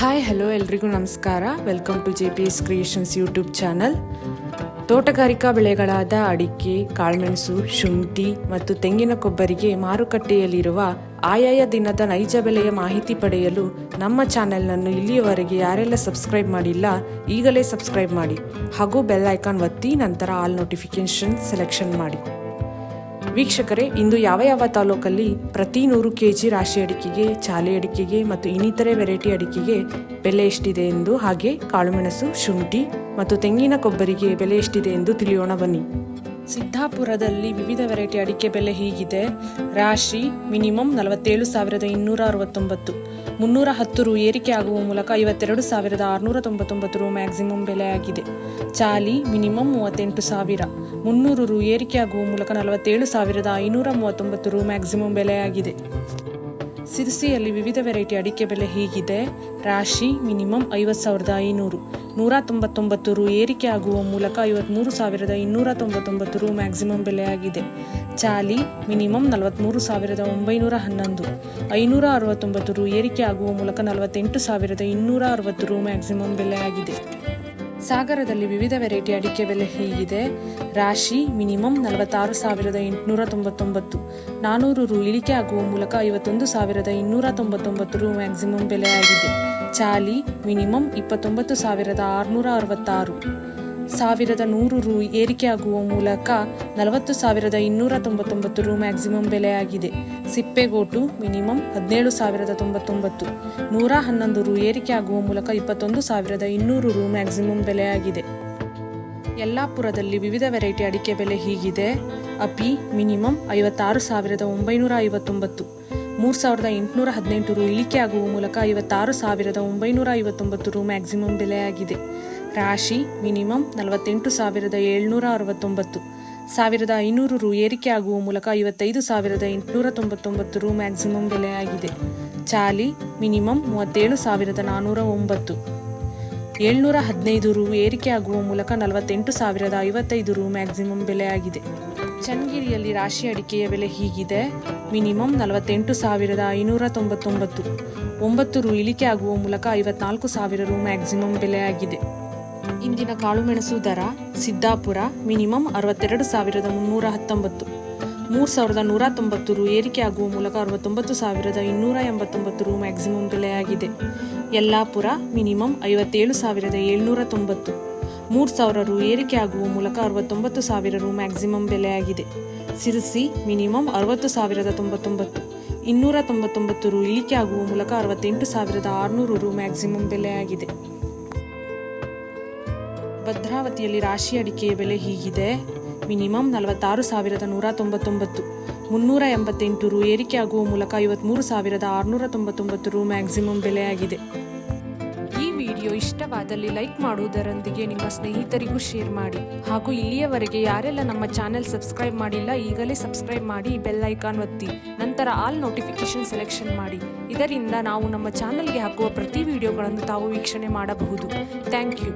Hi hello ಎಲ್ರಿಗೂ ನಮಸ್ಕಾರ. Welcome to JPS creations YouTube channel. ತೋಟಗಾರಿಕಾ ಬೆಳೆಗಳಾದ ಅಡಿಕೆ, ಕಾಳುಮೆಣಸು, ಶುಂಠಿ ಮತ್ತು ತೆಂಗಿನ ಕೊಬ್ಬರಿಗೆ ಮಾರುಕಟ್ಟೆಯಲ್ಲಿರುವ ಆಯಾಯ ದಿನದ ನೈಜ ಬೆಲೆಯ ಮಾಹಿತಿ ಪಡೆಯಲು ನಮ್ಮ ಚಾನೆಲ್ನನ್ನು ಇಲ್ಲಿಯವರೆಗೆ ಯಾರೆಲ್ಲ ಸಬ್ಸ್ಕ್ರೈಬ್ ಮಾಡಿಲ್ಲ ಈಗಲೇ ಸಬ್ಸ್ಕ್ರೈಬ್ ಮಾಡಿ ಹಾಗೂ ಬೆಲ್ ಐಕಾನ್ ಒತ್ತಿ ನಂತರ ಆಲ್ ನೋಟಿಫಿಕೇಶನ್ ಸೆಲೆಕ್ಷನ್ ಮಾಡಿ. ವೀಕ್ಷಕರೇ, ಇಂದು ಯಾವ ತಾಲೂಕಲ್ಲಿ ಪ್ರತಿ 100 kg ರಾಶಿ ಅಡಿಕೆಗೆ, ಚಾಲೆ ಅಡಿಕೆಗೆ ಮತ್ತು ಇನ್ನಿತರೆ ವೆರೈಟಿ ಅಡಿಕೆಗೆ ಬೆಲೆ ಎಷ್ಟಿದೆ ಎಂದು, ಹಾಗೆ ಕಾಳುಮೆಣಸು, ಶುಂಠಿ ಮತ್ತು ತೆಂಗಿನ ಕೊಬ್ಬರಿಗೆ ಬೆಲೆ ಎಷ್ಟಿದೆ ಎಂದು ತಿಳಿಯೋಣ ಬನ್ನಿ. ಸಿದ್ದಾಪುರದಲ್ಲಿ ವಿವಿಧ ವೆರೈಟಿ ಅಡಿಕೆ ಬೆಲೆ ಹೀಗಿದೆ. ರಾಶಿ ಮಿನಿಮಮ್ 47,269, 310 ರು ಏರಿಕೆ ಆಗುವ ಮೂಲಕ 52,699 ರು ಮ್ಯಾಕ್ಸಿಮಮ್ ಬೆಲೆ ಆಗಿದೆ. ಚಾಲಿ ಮಿನಿಮಮ್ 38,000, 300 ರು ಏರಿಕೆ ಆಗುವ ಮೂಲಕ 47,539 ರು ಮ್ಯಾಕ್ಸಿಮಮ್ ಬೆಲೆ ಆಗಿದೆ. ಸಿರ್ಸಿಯಲ್ಲಿ ವಿವಿಧ ವೆರೈಟಿ ಅಡಿಕೆ ಬೆಲೆ ಹೀಗಿದೆ. ರಾಶಿ ಮಿನಿಮಮ್ 50,500, 199 ರು ಏರಿಕೆ ಆಗುವ ಮೂಲಕ 53,299 ರು ಮ್ಯಾಕ್ಸಿಮಮ್ ಬೆಲೆ ಆಗಿದೆ. ಚಾಲಿ ಮಿನಿಮಮ್ 43,911, 569 ರು ಏರಿಕೆ ಆಗುವ ಮೂಲಕ 48,260 ರು ಮ್ಯಾಕ್ಸಿಮಮ್ ಬೆಲೆ ಆಗಿದೆ. ಸಾಗರದಲ್ಲಿ ವಿವಿಧ ವೆರೈಟಿ ಅಡಿಕೆ ಬೆಲೆ ಹೀಗಿದೆ. ರಾಶಿ ಮಿನಿಮಮ್ 46,899, 400 ರು ಇಳಿಕೆ ಆಗುವ ಮೂಲಕ 51,299 ರು ಮ್ಯಾಕ್ಸಿಮಮ್ ಬೆಲೆ ಆಗಿದೆ. ಚಾಲಿ ಮಿನಿಮಮ್ 29,666, 1,100 ರು ಏರಿಕೆ ಆಗುವ ಮೂಲಕ 40,299 ರು ಮ್ಯಾಕ್ಸಿಮಮ್ ಬೆಲೆ ಆಗಿದೆ. ಸಿಪ್ಪೆಗೋಟು ಮಿನಿಮಮ್ 17,099, 111 ರು ಏರಿಕೆ ಆಗುವ ಮೂಲಕ 21,200 ರು ಮ್ಯಾಕ್ಸಿಮಮ್ ಬೆಲೆ ಆಗಿದೆ. ಯಲ್ಲಾಪುರದಲ್ಲಿ ವಿವಿಧ ವೆರೈಟಿ ಅಡಿಕೆ ಬೆಲೆ ಹೀಗಿದೆ. ಅಪಿ ಮಿನಿಮಮ್ 56,959, 3,818 ರು ಇಳಿಕೆ ಆಗುವ ಮೂಲಕ 56,959 ರು ಮ್ಯಾಕ್ಸಿಮಮ್ ಬೆಲೆ ಆಗಿದೆ. ರಾಶಿ ಮಿನಿಮಮ್ 48,769, 1,500 ರು ಏರಿಕೆ ಆಗುವ ಮೂಲಕ 55,899 ರು ಮ್ಯಾಕ್ಸಿಮಮ್ ಬೆಲೆ ಆಗಿದೆ. ಚಾಲಿ ಮಿನಿಮಮ್ 37,409, 715 ರು ಏರಿಕೆ ಆಗುವ ಮೂಲಕ 48,055 ರು ಮ್ಯಾಕ್ಸಿಮಮ್ ಬೆಲೆ ಆಗಿದೆ. ಚನ್ನಗಿರಿಯಲ್ಲಿ ರಾಶಿ ಅಡಿಕೆಯ ಬೆಲೆ ಹೀಗಿದೆ. ಮಿನಿಮಮ್ 48,599, 9 ರು ಇಳಿಕೆ ಆಗುವ ಮೂಲಕ 54,000 ರು ಮ್ಯಾಕ್ಸಿಮಮ್ ಬೆಲೆ ಆಗಿದೆ. ಇಂದಿನ ಕಾಳುಮೆಣಸು ದರ ಸಿದ್ದಾಪುರ ಮಿನಿಮಮ್ 62,319, 3,190 ರು ಏರಿಕೆ ಆಗುವ ಮೂಲಕ 69,289 ರು ಮ್ಯಾಕ್ಸಿಮಮ್ ಬೆಲೆ ಆಗಿದೆ. ಯಲ್ಲಾಪುರ ಮಿನಿಮಮ್ 57,790, 3,000 ರು ಏರಿಕೆ ಆಗುವ ಮೂಲಕ 69,000 ರು ಮ್ಯಾಕ್ಸಿಮಮ್ ಬೆಲೆ ಆಗಿದೆ. ಸಿರ್ಸಿ ಮಿನಿಮಮ್ 60,099, 299 ರು ಇಳಿಕೆ ಆಗುವ ಮೂಲಕ 68,600 ರು ಮ್ಯಾಕ್ಸಿಮಮ್ ಬೆಲೆ ಆಗಿದೆ. ಭದ್ರಾವತಿಯಲ್ಲಿ ರಾಶಿ ಅಡಿಕೆಯ ಬೆಲೆ ಹೀಗಿದೆ. ಮಿನಿಮಮ್ 46,199, 388 ರು ಏರಿಕೆ ಆಗುವ ಮೂಲಕ 53,699 ರು ಮ್ಯಾಕ್ಸಿಮಮ್ ಬೆಲೆ ಆಗಿದೆ. ಈ ವಿಡಿಯೋ ಇಷ್ಟವಾದಲ್ಲಿ ಲೈಕ್ ಮಾಡುವುದರೊಂದಿಗೆ ನಿಮ್ಮ ಸ್ನೇಹಿತರಿಗೂ ಶೇರ್ ಮಾಡಿ ಹಾಗೂ ಇಲ್ಲಿಯವರೆಗೆ ಯಾರೆಲ್ಲ ನಮ್ಮ ಚಾನೆಲ್ ಸಬ್ಸ್ಕ್ರೈಬ್ ಮಾಡಿಲ್ಲ ಈಗಲೇ ಸಬ್ಸ್ಕ್ರೈಬ್ ಮಾಡಿ ಬೆಲ್ ಐಕಾನ್ ಒತ್ತಿ ನಂತರ ಆಲ್ ನೋಟಿಫಿಕೇಶನ್ ಸೆಲೆಕ್ಷನ್ ಮಾಡಿ. ಇದರಿಂದ ನಾವು ನಮ್ಮ ಚಾನೆಲ್ಗೆ ಹಾಕುವ ಪ್ರತಿ ವಿಡಿಯೋಗಳನ್ನು ತಾವು ವೀಕ್ಷಣೆ ಮಾಡಬಹುದು. Thank you.